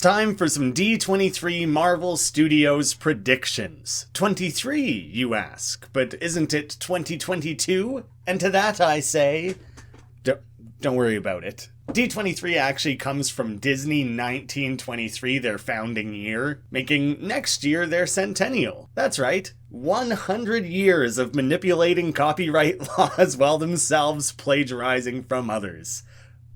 time for some D23 Marvel Studios predictions. 23, you ask, but isn't it 2022? And to that I say, don't worry about it. D23 actually comes from Disney 1923, their founding year, making next year their centennial. That's right, 100 years of manipulating copyright laws while themselves plagiarizing from others.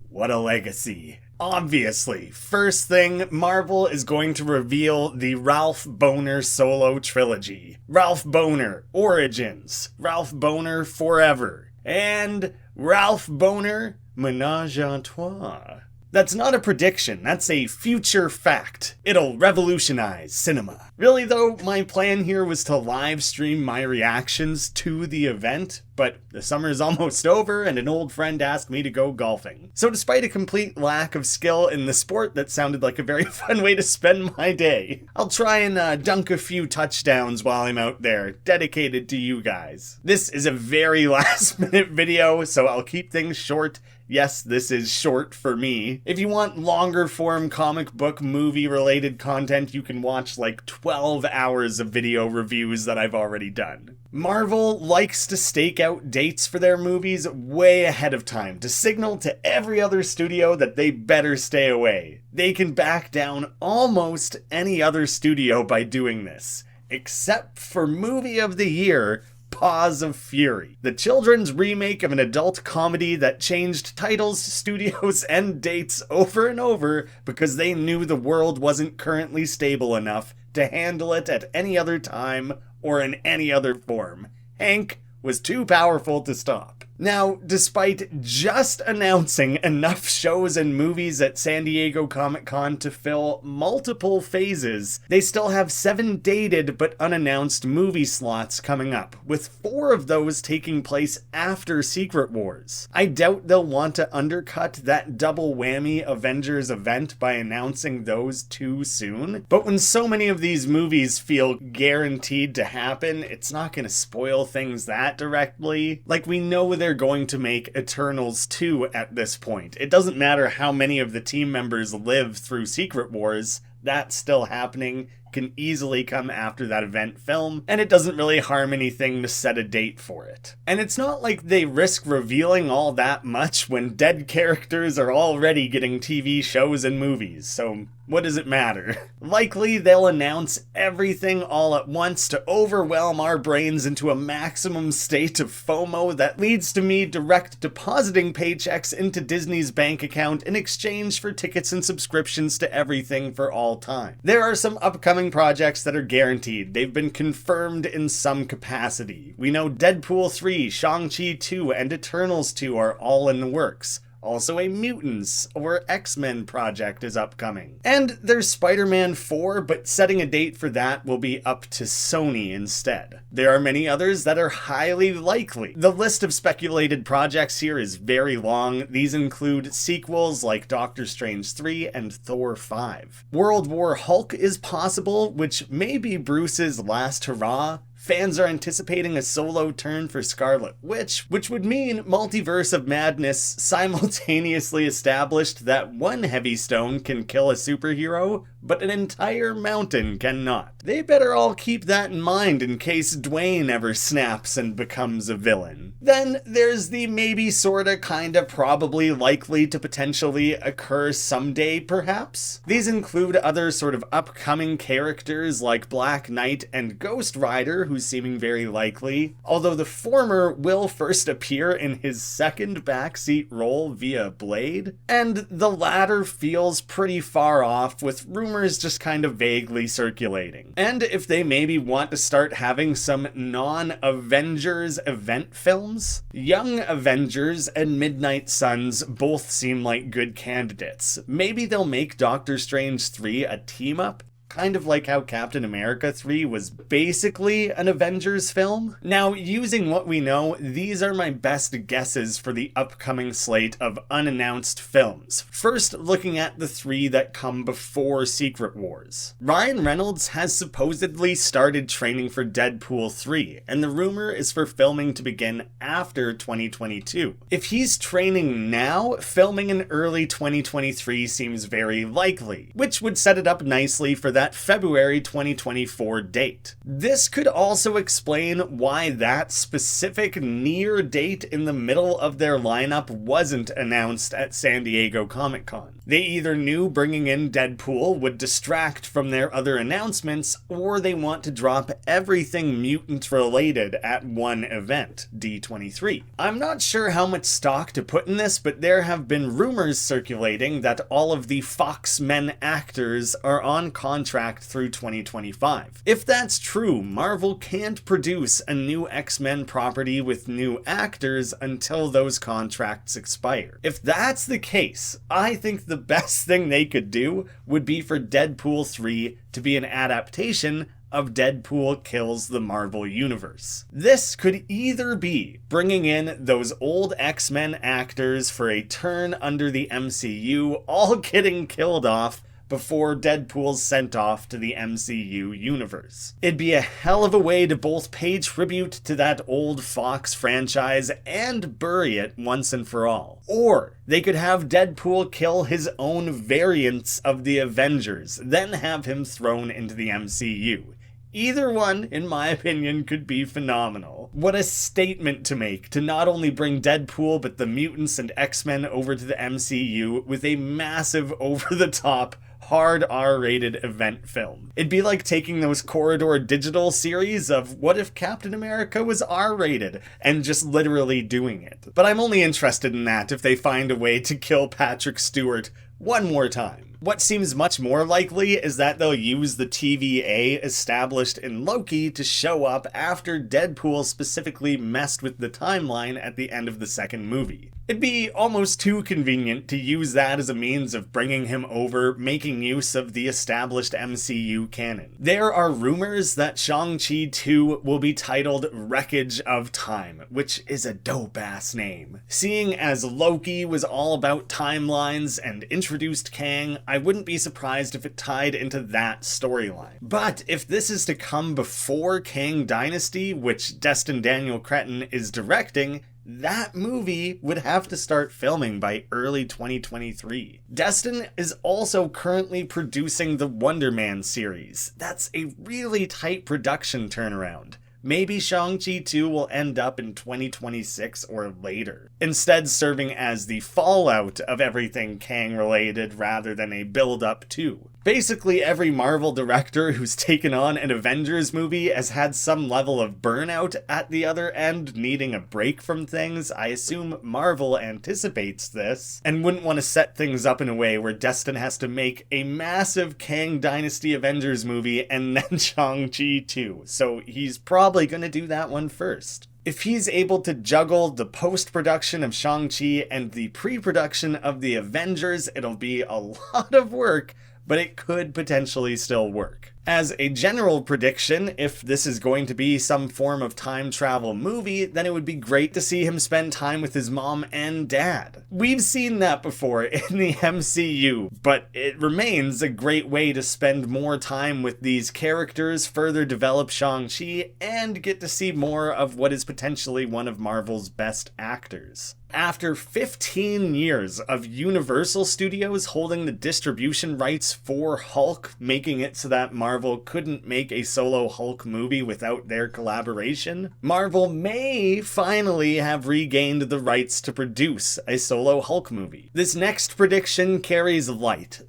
What a legacy. Obviously, first thing, Marvel is going to reveal the Ralph Bohner solo trilogy. Ralph Bohner Origins, Ralph Bohner Forever, and Ralph Bohner Ménage à Trois. That's not a prediction, that's a future fact. It'll revolutionize cinema. Really though, my plan here was to live stream my reactions to the event, but the summer's almost over and an old friend asked me to go golfing. So despite a complete lack of skill in the sport that sounded like a very fun way to spend my day, I'll try and dunk a few touchdowns while I'm out there, dedicated to you guys. This is a very last minute video, so I'll keep things short. Yes, this is short for me. If you want longer form comic book movie related content, you can watch like 12 hours of video reviews that I've already done. Marvel likes to stake out dates for their movies way ahead of time to signal to every other studio that they better stay away. They can back down almost any other studio by doing this, except for Movie of the Year, Paws of Fury, the children's remake of an adult comedy that changed titles, studios, and dates over and over because they knew the world wasn't currently stable enough to handle it at any other time or in any other form. Hank was too powerful to stop. Now, despite just announcing enough shows and movies at San Diego Comic-Con to fill multiple phases, they still have 7 dated but unannounced movie slots coming up, with 4 of those taking place after Secret Wars. I doubt they'll want to undercut that double whammy Avengers event by announcing those too soon, but when so many of these movies feel guaranteed to happen, it's not going to spoil things that directly. Like, we know they're going to make Eternals 2 at this point. It doesn't matter how many of the team members live through Secret Wars, that's still happening, can easily come after that event film, and it doesn't really harm anything to set a date for it. And it's not like they risk revealing all that much when dead characters are already getting TV shows and movies, so what does it matter? Likely they'll announce everything all at once to overwhelm our brains into a maximum state of FOMO that leads to me direct depositing paychecks into Disney's bank account in exchange for tickets and subscriptions to everything for all time. There are some upcoming projects that are guaranteed. They've been confirmed in some capacity. We know Deadpool 3, Shang-Chi 2, and Eternals 2 are all in the works. Also a Mutants or X-Men project is upcoming. And there's Spider-Man 4, but setting a date for that will be up to Sony instead. There are many others that are highly likely. The list of speculated projects here is very long. These include sequels like Doctor Strange 3 and Thor 5. World War Hulk is possible, which may be Bruce's last hurrah. Fans are anticipating a solo turn for Scarlet Witch, which would mean Multiverse of Madness simultaneously established that one heavy stone can kill a superhero, but an entire mountain cannot. They better all keep that in mind in case Dwayne ever snaps and becomes a villain. Then there's the maybe sorta kinda probably likely to potentially occur someday perhaps. These include other sort of upcoming characters like Black Knight and Ghost Rider, who's seeming very likely, although the former will first appear in his second backseat role via Blade, and the latter feels pretty far off, with rumors just kind of vaguely circulating. And if they maybe want to start having some non-Avengers event films, Young Avengers and Midnight Suns both seem like good candidates. Maybe they'll make Doctor Strange 3 a team-up? Kind of like how Captain America 3 was basically an Avengers film. Now, using what we know, these are my best guesses for the upcoming slate of unannounced films. First, looking at the 3 that come before Secret Wars. Ryan Reynolds has supposedly started training for Deadpool 3, and the rumor is for filming to begin after 2022. If he's training now, filming in early 2023 seems very likely, which would set it up nicely for that February 2024 date. This could also explain why that specific near date in the middle of their lineup wasn't announced at San Diego Comic-Con. They either knew bringing in Deadpool would distract from their other announcements, or they want to drop everything mutant related at one event, D23. I'm not sure how much stock to put in this, but there have been rumors circulating that all of the Fox-Men actors are on contract through 2025. If that's true, Marvel can't produce a new X-Men property with new actors until those contracts expire. If that's the case, I think the best thing they could do would be for Deadpool 3 to be an adaptation of Deadpool Kills the Marvel Universe. This could either be bringing in those old X-Men actors for a turn under the MCU, all getting killed off before Deadpool's sent off to the MCU universe. It'd be a hell of a way to both pay tribute to that old Fox franchise and bury it once and for all. Or they could have Deadpool kill his own variants of the Avengers, then have him thrown into the MCU. Either one, in my opinion, could be phenomenal. What a statement to make, to not only bring Deadpool but the mutants and X-Men over to the MCU with a massive over-the-top hard R-rated event film. It'd be like taking those Corridor Digital series of what if Captain America was R-rated and just literally doing it. But I'm only interested in that if they find a way to kill Patrick Stewart one more time. What seems much more likely is that they'll use the TVA established in Loki to show up after Deadpool specifically messed with the timeline at the end of the second movie. It'd be almost too convenient to use that as a means of bringing him over, making use of the established MCU canon. There are rumors that Shang-Chi 2 will be titled Wreckage of Time, which is a dope-ass name. Seeing as Loki was all about timelines and introduced Kang, I wouldn't be surprised if it tied into that storyline. But if this is to come before Kang Dynasty, which Destin Daniel Cretton is directing, that movie would have to start filming by early 2023. Destin is also currently producing the Wonder Man series. That's a really tight production turnaround. Maybe Shang-Chi 2 will end up in 2026 or later, instead serving as the fallout of everything Kang-related rather than a build-up to. Basically, every Marvel director who's taken on an Avengers movie has had some level of burnout at the other end, needing a break from things. I assume Marvel anticipates this, and wouldn't want to set things up in a way where Destin has to make a massive Kang Dynasty Avengers movie and then Shang-Chi 2, so he's probably going to do that one first. If he's able to juggle the post-production of Shang-Chi and the pre-production of the Avengers, it'll be a lot of work, but it could potentially still work. As a general prediction, if this is going to be some form of time travel movie, then it would be great to see him spend time with his mom and dad. We've seen that before in the MCU, but it remains a great way to spend more time with these characters, further develop Shang-Chi, and get to see more of what is potentially one of Marvel's best actors. After 15 years of Universal Studios holding the distribution rights for Hulk, making it so that Marvel couldn't make a solo Hulk movie without their collaboration, Marvel may finally have regained the rights to produce a solo Hulk movie. This next prediction carries light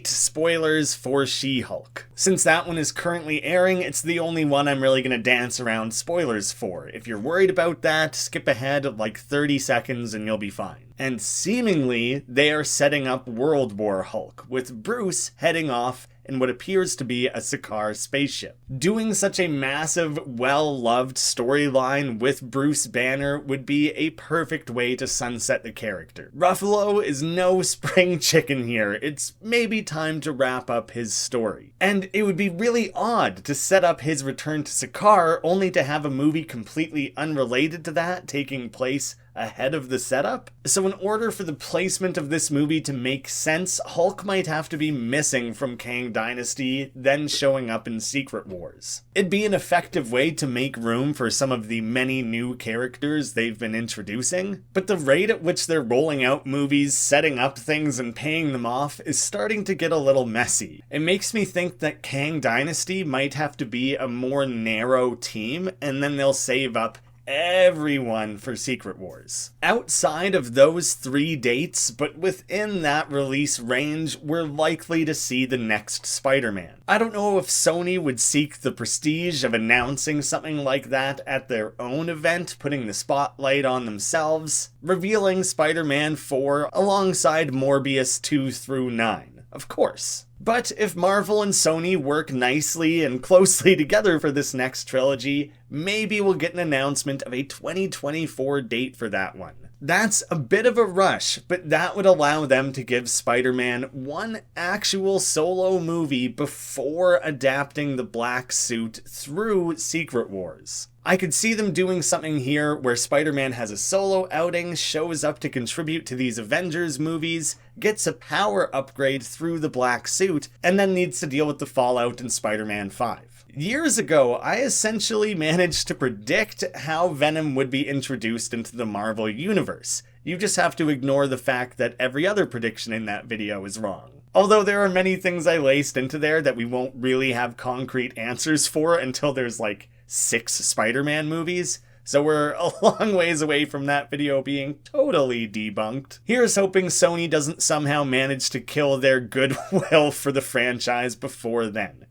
spoilers for She-Hulk. Since that one is currently airing, it's the only one I'm really gonna dance around spoilers for. If you're worried about that, skip ahead like 30 seconds and you'll be fine. And seemingly, they are setting up World War Hulk, with Bruce heading off in what appears to be a Sakaar spaceship. Doing such a massive, well-loved storyline with Bruce Banner would be a perfect way to sunset the character. Ruffalo is no spring chicken here. It's maybe time to wrap up his story. And it would be really odd to set up his return to Sakaar only to have a movie completely unrelated to that taking place ahead of the setup. So in order for the placement of this movie to make sense, Hulk might have to be missing from Kang Dynasty, then showing up in Secret Wars. It'd be an effective way to make room for some of the many new characters they've been introducing, but the rate at which they're rolling out movies, setting up things, and paying them off is starting to get a little messy. It makes me think that Kang Dynasty might have to be a more narrow team, and then they'll save up everyone for Secret Wars. Outside of those 3 dates, but within that release range, we're likely to see the next Spider-Man. I don't know if Sony would seek the prestige of announcing something like that at their own event, putting the spotlight on themselves, revealing Spider-Man 4 alongside Morbius 2 through 9. Of course. But if Marvel and Sony work nicely and closely together for this next trilogy, maybe we'll get an announcement of a 2024 date for that one. That's a bit of a rush, but that would allow them to give Spider-Man one actual solo movie before adapting the black suit through Secret Wars. I could see them doing something here where Spider-Man has a solo outing, shows up to contribute to these Avengers movies, gets a power upgrade through the black suit, and then needs to deal with the fallout in Spider-Man 5. Years ago, I essentially managed to predict how Venom would be introduced into the Marvel Universe. You just have to ignore the fact that every other prediction in that video is wrong. Although there are many things I laced into there that we won't really have concrete answers for until there's like 6 Spider-Man movies, so we're a long ways away from that video being totally debunked. Here's hoping Sony doesn't somehow manage to kill their goodwill for the franchise before then.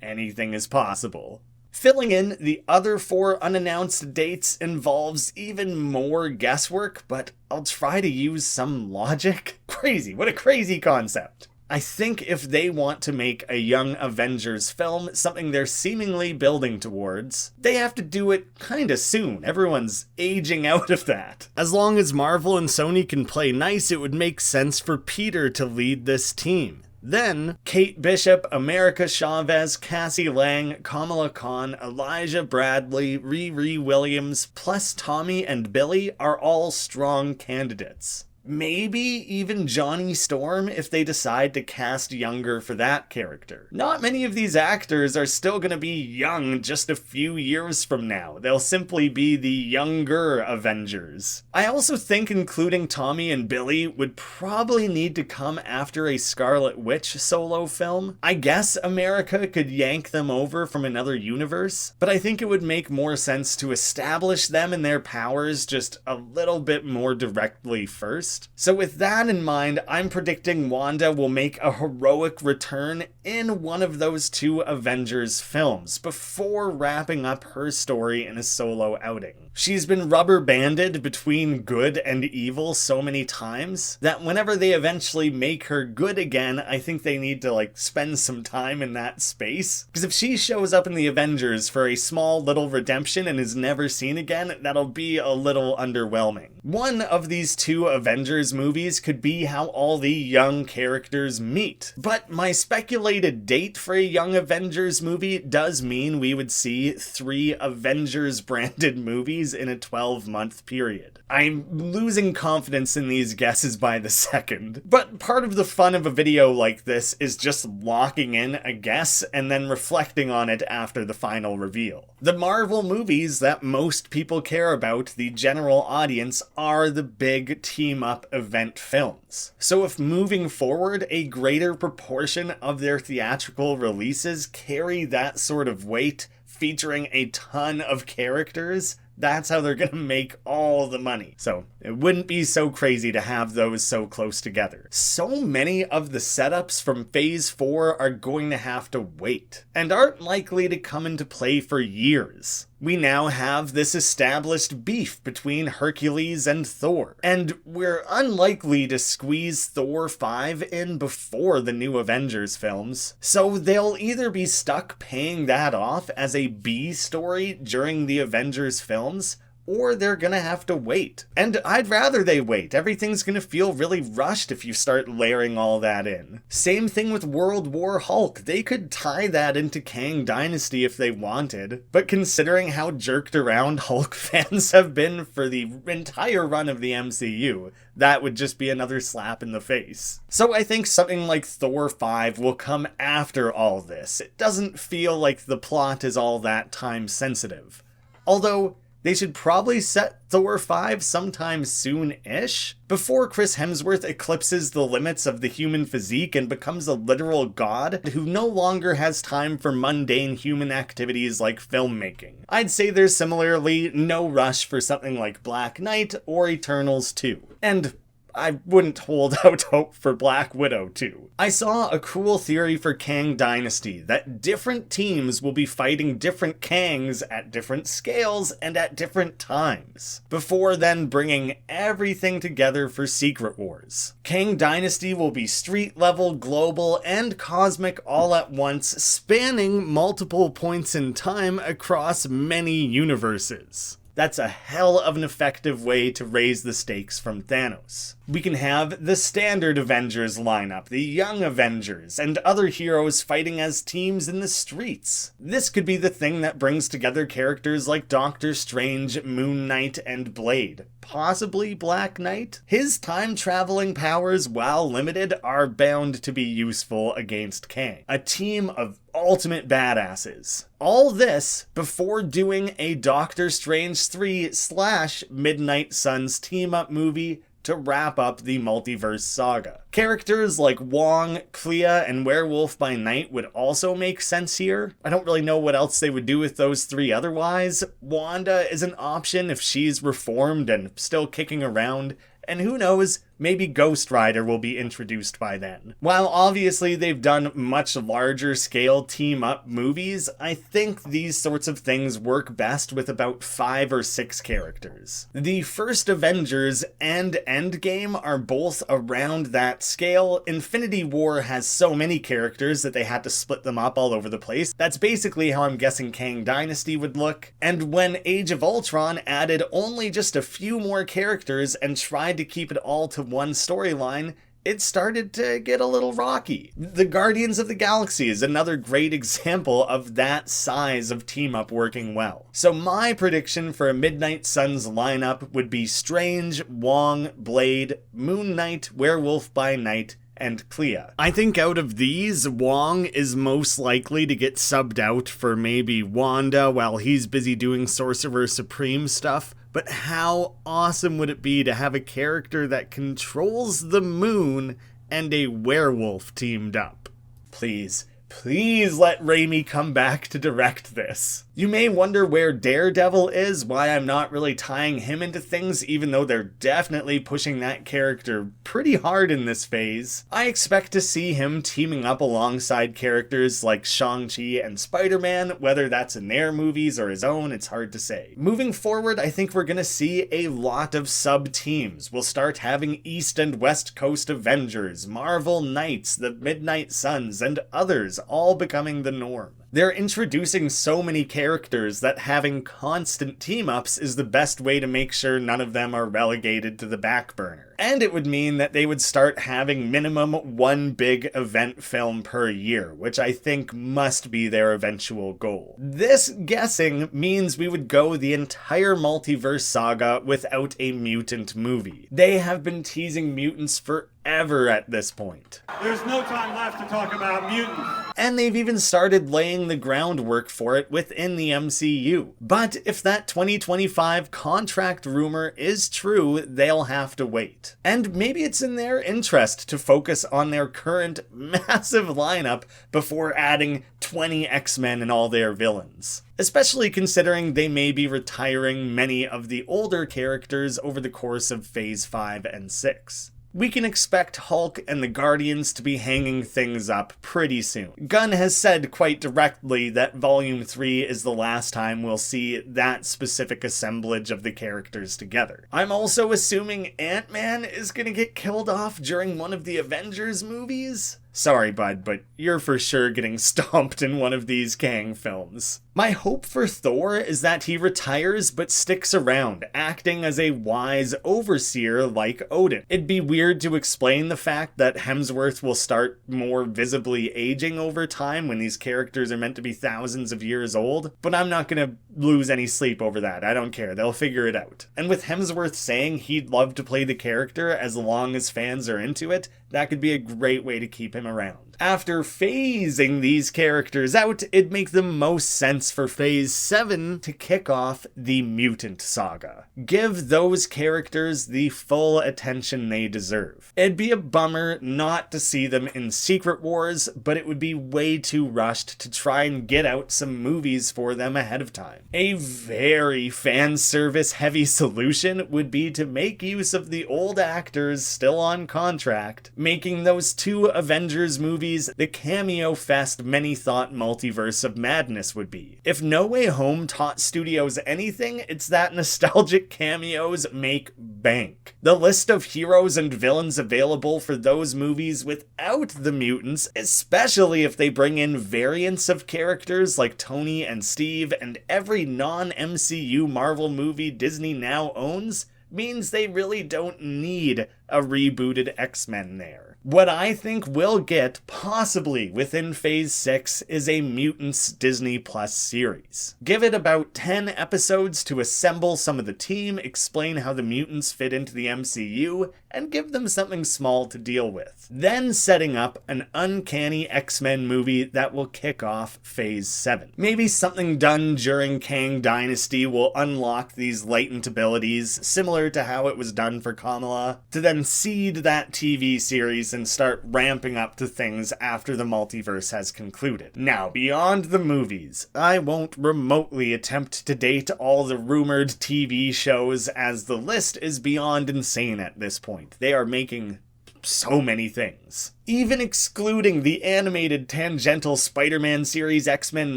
Anything is possible. Filling in the other 4 unannounced dates involves even more guesswork, but I'll try to use some logic. Crazy, what a crazy concept. I think if they want to make a Young Avengers film, something they're seemingly building towards, they have to do it kinda soon. Everyone's aging out of that. As long as Marvel and Sony can play nice, it would make sense for Peter to lead this team. Then, Kate Bishop, America Chavez, Cassie Lang, Kamala Khan, Elijah Bradley, Riri Williams, plus Tommy and Billy are all strong candidates. Maybe even Johnny Storm if they decide to cast younger for that character. Not many of these actors are still going to be young just a few years from now. They'll simply be the younger Avengers. I also think including Tommy and Billy would probably need to come after a Scarlet Witch solo film. I guess America could yank them over from another universe, but I think it would make more sense to establish them and their powers just a little bit more directly first. So with that in mind, I'm predicting Wanda will make a heroic return in one of those 2 Avengers films before wrapping up her story in a solo outing. She's been rubber banded between good and evil so many times that whenever they eventually make her good again, I think they need to spend some time in that space. Because if she shows up in the Avengers for a small little redemption and is never seen again, that'll be a little underwhelming. One of these 2 Avengers movies could be how all the young characters meet. But my speculated date for a Young Avengers movie does mean we would see 3 Avengers branded movies in a 12-month period. I'm losing confidence in these guesses by the second, but part of the fun of a video like this is just locking in a guess and then reflecting on it after the final reveal. The Marvel movies that most people care about, the general audience, are the big team-up event films. So if moving forward, a greater proportion of their theatrical releases carry that sort of weight, featuring a ton of characters, that's how they're gonna make all the money. So it wouldn't be so crazy to have those so close together. So many of the setups from Phase 4 are going to have to wait, and aren't likely to come into play for years. We now have this established beef between Hercules and Thor, and we're unlikely to squeeze Thor 5 in before the new Avengers films, so they'll either be stuck paying that off as a B story during the Avengers films, or they're gonna have to wait. And I'd rather they wait. Everything's gonna feel really rushed if you start layering all that in. Same thing with World War Hulk. They could tie that into Kang Dynasty if they wanted, but considering how jerked around Hulk fans have been for the entire run of the MCU, that would just be another slap in the face. So I think something like Thor 5 will come after all this. It doesn't feel like the plot is all that time sensitive. Although, they should probably set Thor 5 sometime soon-ish, before Chris Hemsworth eclipses the limits of the human physique and becomes a literal god who no longer has time for mundane human activities like filmmaking. I'd say there's similarly no rush for something like Black Knight or Eternals 2. And I wouldn't hold out hope for Black Widow 2. I saw a cool theory for Kang Dynasty that different teams will be fighting different Kangs at different scales and at different times, before then bringing everything together for Secret Wars. Kang Dynasty will be street level, global, and cosmic all at once, spanning multiple points in time across many universes. That's a hell of an effective way to raise the stakes from Thanos. We can have the standard Avengers lineup, the young Avengers, and other heroes fighting as teams in the streets. This could be the thing that brings together characters like Doctor Strange, Moon Knight, and Blade. Possibly Black Knight? His time-traveling powers, while limited, are bound to be useful against Kang. A team of ultimate badasses. All this before doing a Doctor Strange 3/Midnight Suns team-up movie to wrap up the multiverse saga. Characters like Wong, Clea, and Werewolf by Night would also make sense here. I don't really know what else they would do with those three otherwise. Wanda is an option if she's reformed and still kicking around, and who knows, maybe Ghost Rider will be introduced by then. While obviously they've done much larger scale team-up movies, I think these sorts of things work best with about 5 or 6 characters. The first Avengers and Endgame are both around that scale. Infinity War has so many characters that they had to split them up all over the place. That's basically how I'm guessing Kang Dynasty would look. And when Age of Ultron added only just a few more characters and tried to keep it all to one storyline, it started to get a little rocky. The Guardians of the Galaxy is another great example of that size of team-up working well. So my prediction for a Midnight Suns lineup would be Strange, Wong, Blade, Moon Knight, Werewolf by Night, and Clea. I think out of these, Wong is most likely to get subbed out for maybe Wanda while he's busy doing Sorcerer Supreme stuff. But how awesome would it be to have a character that controls the moon and a werewolf teamed up? Please, please let Raimi come back to direct this. You may wonder where Daredevil is, why I'm not really tying him into things, even though they're definitely pushing that character pretty hard in this phase. I expect to see him teaming up alongside characters like Shang-Chi and Spider-Man, whether that's in their movies or his own, it's hard to say. Moving forward, I think we're gonna see a lot of sub-teams. We'll start having East and West Coast Avengers, Marvel Knights, the Midnight Suns, and others all becoming the norm. They're introducing so many characters that having constant team-ups is the best way to make sure none of them are relegated to the back burner. And it would mean that they would start having minimum one big event film per year, which I think must be their eventual goal. This guessing means we would go the entire multiverse saga without a mutant movie. They have been teasing mutants forever at this point. There's no time left to talk about mutants. And they've even started laying the groundwork for it within the MCU. But if that 2025 contract rumor is true, they'll have to wait. And maybe it's in their interest to focus on their current massive lineup before adding 20 X-Men and all their villains. Especially considering they may be retiring many of the older characters over the course of Phase 5 and 6. we can expect Hulk and the Guardians to be hanging things up pretty soon. Gunn has said quite directly that Volume 3 is the last time we'll see that specific assemblage of the characters together. I'm also assuming Ant-Man is gonna get killed off during one of the Avengers movies. Sorry, bud, but you're for sure getting stomped in one of these Kang films. My hope for Thor is that he retires but sticks around, acting as a wise overseer like Odin. It'd be weird to explain the fact that Hemsworth will start more visibly aging over time when these characters are meant to be thousands of years old, but I'm not gonna lose any sleep over that. I don't care. They'll figure it out. And with Hemsworth saying he'd love to play the character as long as fans are into it, that could be a great way to keep him around. After phasing these characters out, it'd make the most sense for Phase 7 to kick off the Mutant Saga. Give those characters the full attention they deserve. It'd be a bummer not to see them in Secret Wars, but it would be way too rushed to try and get out some movies for them ahead of time. A very fan service heavy solution would be to make use of the old actors still on contract, making those 2 Avengers movies the cameo fest many thought Multiverse of Madness would be. If No Way Home taught studios anything, it's that nostalgic cameos make bank. The list of heroes and villains available for those movies without the mutants, especially if they bring in variants of characters like Tony and Steve and every non-MCU Marvel movie Disney now owns, means they really don't need a rebooted X-Men there. What I think we'll get, possibly within Phase 6, is a Mutants Disney Plus series. Give it about 10 episodes to assemble some of the team, explain how the mutants fit into the MCU, and give them something small to deal with. Then setting up an uncanny X-Men movie that will kick off Phase 7. Maybe something done during Kang Dynasty will unlock these latent abilities, similar to how it was done for Kamala, to then seed that TV series and start ramping up to things after the multiverse has concluded. Now, beyond the movies, I won't remotely attempt to date all the rumored TV shows, as the list is beyond insane at this point. They are making so many things. Even excluding the animated tangential Spider-Man series X-Men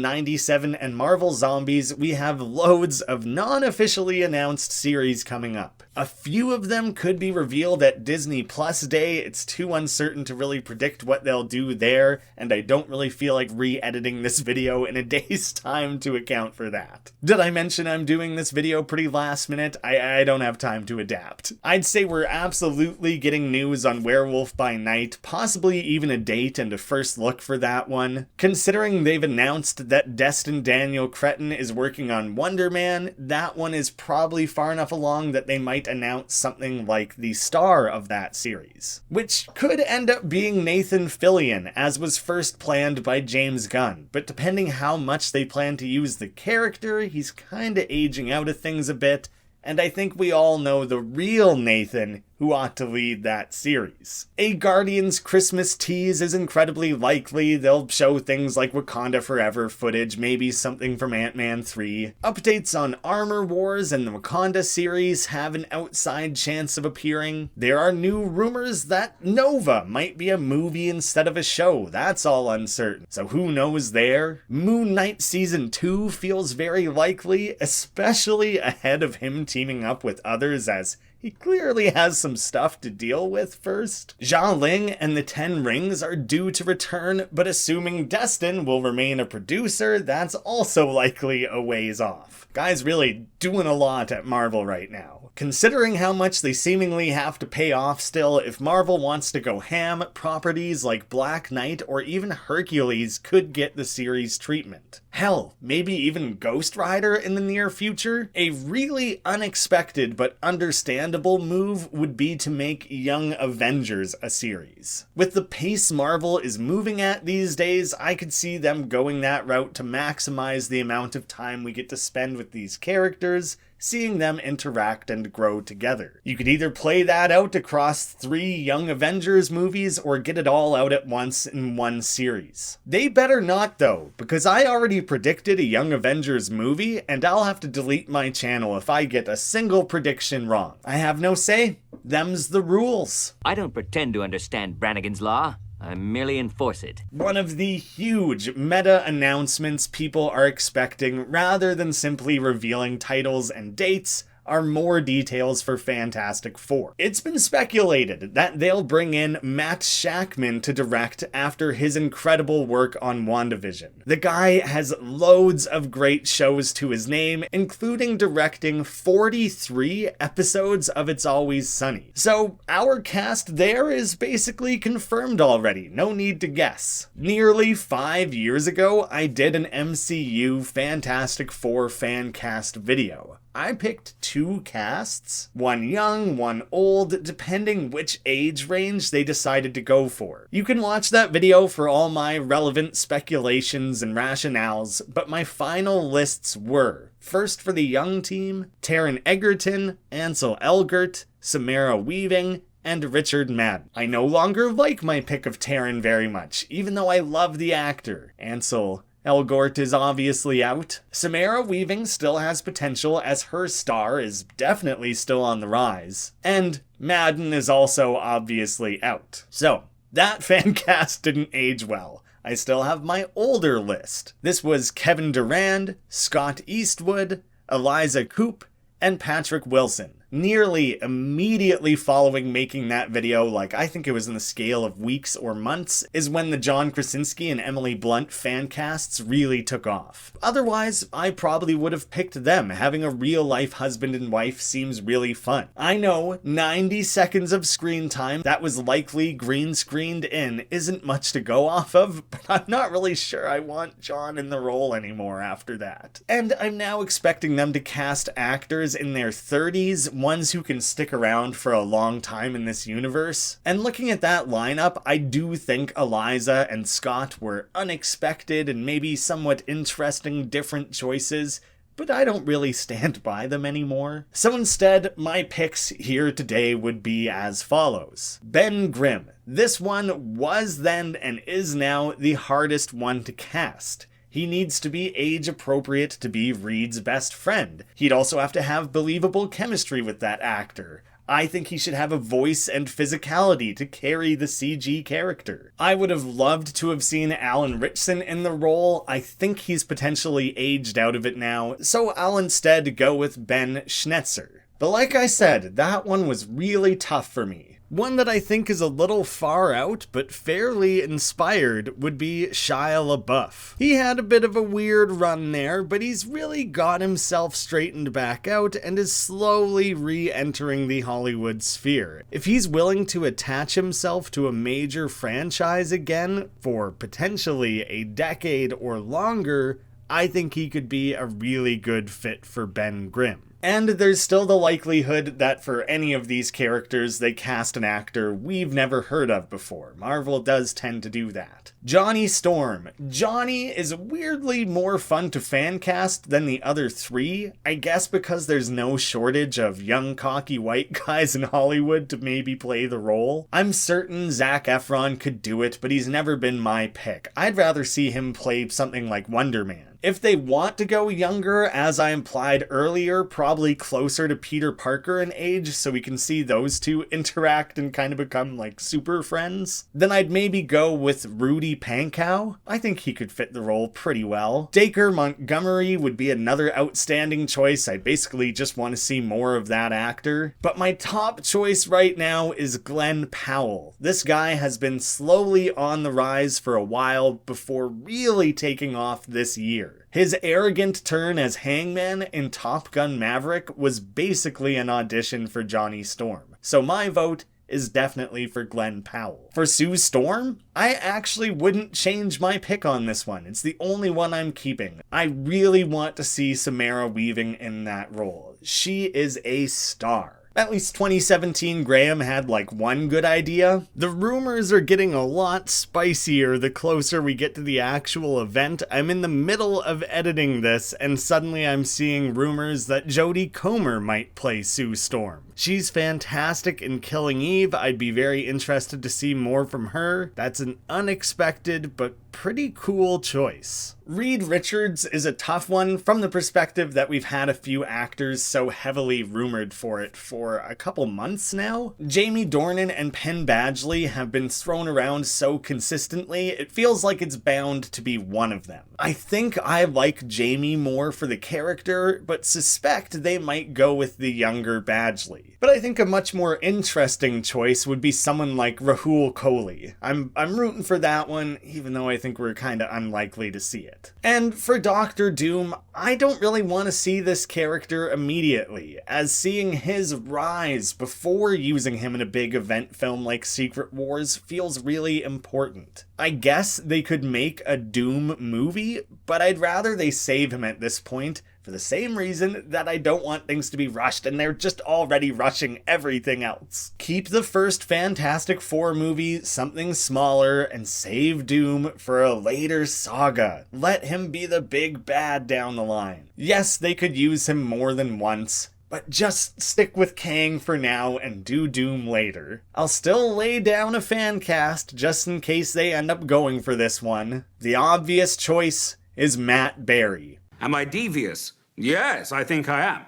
97 and Marvel Zombies, we have loads of non-officially announced series coming up. A few of them could be revealed at Disney Plus Day. It's too uncertain to really predict what they'll do there, and I don't really feel like re-editing this video in a day's time to account for that. Did I mention I'm doing this video pretty last minute? I don't have time to adapt. I'd say we're absolutely getting news on Werewolf by Night, possibly even a date and a first look for that one. Considering they've announced that Destin Daniel Cretton is working on Wonder Man, that one is probably far enough along that they might announce something like the star of that series, which could end up being Nathan Fillion, as was first planned by James Gunn. But depending how much they plan to use the character, he's kinda aging out of things a bit, and I think we all know the real Nathan who ought to lead that series. A Guardians Christmas tease is incredibly likely. They'll show things like Wakanda Forever footage, maybe something from Ant-Man 3. Updates on Armor Wars and the Wakanda series have an outside chance of appearing. There are new rumors that Nova might be a movie instead of a show. That's all uncertain. So who knows there? Moon Knight Season 2 feels very likely, especially ahead of him teaming up with others, as he clearly has some stuff to deal with first. Jia Ling and the Ten Rings are due to return, but assuming Destin will remain a producer, that's also likely a ways off. Guy's really doing a lot at Marvel right now. Considering how much they seemingly have to pay off still, if Marvel wants to go ham, properties like Black Knight or even Hercules could get the series treatment. Hell, maybe even Ghost Rider in the near future? A really unexpected but understandable move would be to make Young Avengers a series. With the pace Marvel is moving at these days, I could see them going that route to maximize the amount of time we get to spend with these characters, seeing them interact and grow together. You could either play that out across 3 Young Avengers movies or get it all out at once in one series. They better not though, because I already predicted a Young Avengers movie and I'll have to delete my channel if I get a single prediction wrong. I have no say. Them's the rules. I don't pretend to understand Brannigan's Law. I merely enforce it. One of the huge meta announcements people are expecting, rather than simply revealing titles and dates, are more details for Fantastic Four. It's been speculated that they'll bring in Matt Shakman to direct after his incredible work on WandaVision. The guy has loads of great shows to his name, including directing 43 episodes of It's Always Sunny. So our cast there is basically confirmed already, no need to guess. Nearly 5 years ago, I did an MCU Fantastic Four fancast video. I picked 2 casts, one young, one old, depending which age range they decided to go for. You can watch that video for all my relevant speculations and rationales, but my final lists were, first for the young team, Taron Egerton, Ansel Elgort, Samara Weaving, and Richard Madden. I no longer like my pick of Taron very much, even though I love the actor. Ansel Elgort is obviously out. Samara Weaving still has potential as her star is definitely still on the rise. And Madden is also obviously out. So, that fan cast didn't age well. I still have my older list. This was Kevin Durand, Scott Eastwood, Eliza Coupe, and Patrick Wilson. Nearly immediately following making that video, like I think it was in the scale of weeks or months, is when the John Krasinski and Emily Blunt fan casts really took off. Otherwise, I probably would have picked them. Having a real-life husband and wife seems really fun. I know 90 seconds of screen time that was likely green-screened in isn't much to go off of, but I'm not really sure I want John in the role anymore after that. And I'm now expecting them to cast actors in their 30s, ones who can stick around for a long time in this universe. And looking at that lineup, I do think Eliza and Scott were unexpected and maybe somewhat interesting different choices, but I don't really stand by them anymore. So instead, my picks here today would be as follows. Ben Grimm. This one was then and is now the hardest one to cast. He needs to be age appropriate to be Reed's best friend. He'd also have to have believable chemistry with that actor. I think he should have a voice and physicality to carry the CG character. I would have loved to have seen Alan Ritchson in the role. I think he's potentially aged out of it now, so I'll instead go with Ben Schnetzer. But like I said, that one was really tough for me. One that I think is a little far out, but fairly inspired, would be Shia LaBeouf. He had a bit of a weird run there, but he's really got himself straightened back out and is slowly re-entering the Hollywood sphere. If he's willing to attach himself to a major franchise again for potentially a decade or longer, I think he could be a really good fit for Ben Grimm. And there's still the likelihood that for any of these characters, they cast an actor we've never heard of before. Marvel does tend to do that. Johnny Storm. Johnny is weirdly more fun to fan cast than the other 3, I guess because there's no shortage of young cocky white guys in Hollywood to maybe play the role. I'm certain Zac Efron could do it, but he's never been my pick. I'd rather see him play something like Wonder Man. If they want to go younger, as I implied earlier, probably closer to Peter Parker in age, so we can see those two interact and kind of become like super friends, then I'd maybe go with Rudy Pankow. I think he could fit the role pretty well. Dacre Montgomery would be another outstanding choice. I basically just want to see more of that actor. But my top choice right now is Glenn Powell. This guy has been slowly on the rise for a while before really taking off this year. His arrogant turn as Hangman in Top Gun Maverick was basically an audition for Johnny Storm. So my vote is definitely for Glenn Powell. For Sue Storm, I actually wouldn't change my pick on this one. It's the only one I'm keeping. I really want to see Samara Weaving in that role. She is a star. At least 2017 Graham had like one good idea. The rumors are getting a lot spicier the closer we get to the actual event. I'm in the middle of editing this, and suddenly I'm seeing rumors that Jodie Comer might play Sue Storm. She's fantastic in Killing Eve. I'd be very interested to see more from her. That's an unexpected but pretty cool choice. Reed Richards is a tough one from the perspective that we've had a few actors so heavily rumored for it for a couple months now. Jamie Dornan and Penn Badgley have been thrown around so consistently, it feels like it's bound to be one of them. I think I like Jamie more for the character, but suspect they might go with the younger Badgley. But I think a much more interesting choice would be someone like Rahul Kohli. I'm rooting for that one, even though I think we're kinda unlikely to see it. And for Doctor Doom, I don't really want to see this character immediately, as seeing his rise before using him in a big event film like Secret Wars feels really important. I guess they could make a Doom movie, but I'd rather they save him at this point, for the same reason that I don't want things to be rushed, and they're just already rushing everything else. Keep the first Fantastic Four movie something smaller, and save Doom for a later saga. Let him be the big bad down the line. Yes, they could use him more than once, but just stick with Kang for now and do Doom later. I'll still lay down a fan cast just in case they end up going for this one. The obvious choice is Matt Berry. Am I devious? Yes, I think I am.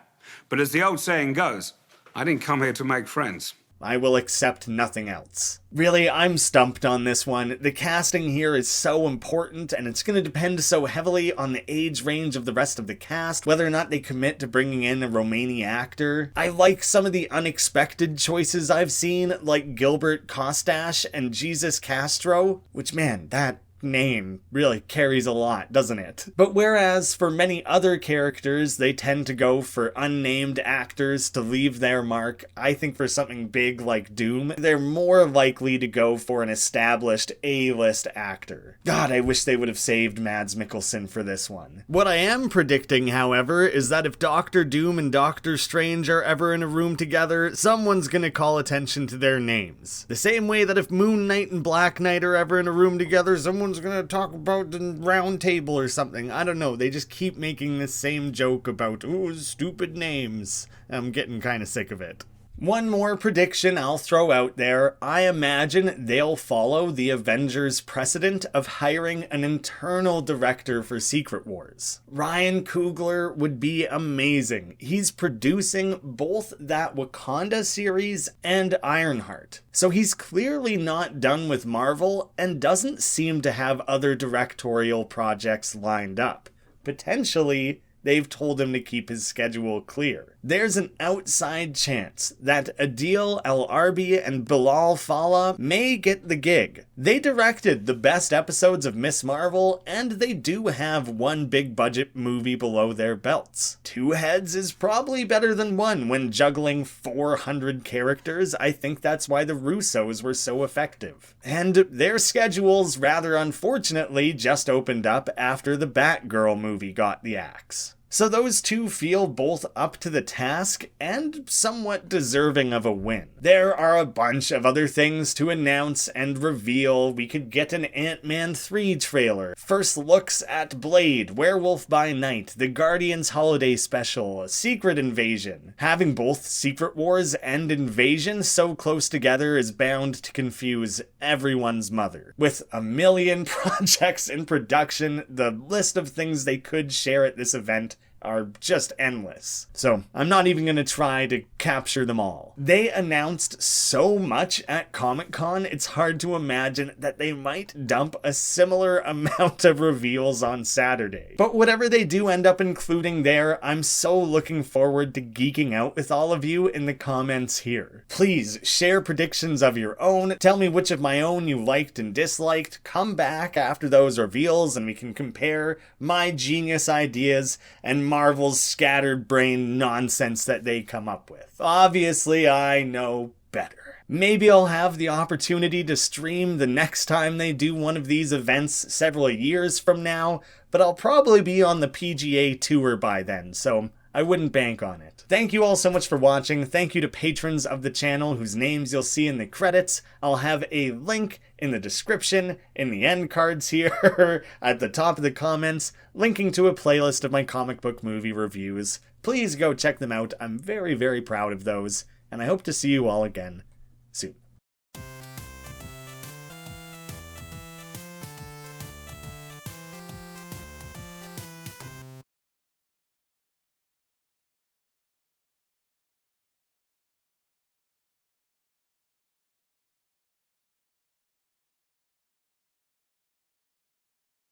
But as the old saying goes, I didn't come here to make friends. I will accept nothing else. Really, I'm stumped on this one. The casting here is so important, and it's going to depend so heavily on the age range of the rest of the cast, whether or not they commit to bringing in a Romani actor. I like some of the unexpected choices I've seen, like Gilbert Costache and Jesus Castro, which, man, that name really carries a lot, doesn't it? But whereas for many other characters, they tend to go for unnamed actors to leave their mark, I think for something big like Doom, they're more likely to go for an established A-list actor. God, I wish they would have saved Mads Mikkelsen for this one. What I am predicting, however, is that if Doctor Doom and Doctor Strange are ever in a room together, someone's gonna call attention to their names. The same way that if Moon Knight and Black Knight are ever in a room together, someone's gonna talk about the round table or something. I don't know, they just keep making this same joke about, ooh, stupid names. I'm getting kind of sick of it. One more prediction I'll throw out there. I imagine they'll follow the Avengers precedent of hiring an internal director for Secret Wars. Ryan Coogler would be amazing. He's producing both that Wakanda series and Ironheart. So he's clearly not done with Marvel and doesn't seem to have other directorial projects lined up. Potentially, they've told him to keep his schedule clear. There's an outside chance that Adil El-Arbi and Bilal Fallah may get the gig. They directed the best episodes of Miss Marvel, and they do have one big budget movie below their belts. Two heads is probably better than one when juggling 400 characters. I think that's why the Russos were so effective. And their schedules, rather unfortunately, just opened up after the Batgirl movie got the axe. So those two feel both up to the task and somewhat deserving of a win. There are a bunch of other things to announce and reveal. We could get an Ant-Man 3 trailer, first looks at Blade, Werewolf by Night, the Guardians Holiday Special, a Secret Invasion. Having both Secret Wars and Invasion so close together is bound to confuse everyone's mother. With a million projects in production, the list of things they could share at this event are just endless. So I'm not even going to try to capture them all. They announced so much at Comic-Con, it's hard to imagine that they might dump a similar amount of reveals on Saturday. But whatever they do end up including there, I'm so looking forward to geeking out with all of you in the comments here. Please share predictions of your own. Tell me which of my own you liked and disliked. Come back after those reveals and we can compare my genius ideas and Marvel's scattered brain nonsense that they come up with. Obviously, I know better. Maybe I'll have the opportunity to stream the next time they do one of these events several years from now, but I'll probably be on the PGA Tour by then, so I wouldn't bank on it. Thank you all so much for watching. Thank you to patrons of the channel whose names you'll see in the credits. I'll have a link in the description, in the end cards here, at the top of the comments, linking to a playlist of my comic book movie reviews. Please go check them out. I'm very, very proud of those, and I hope to see you all again soon.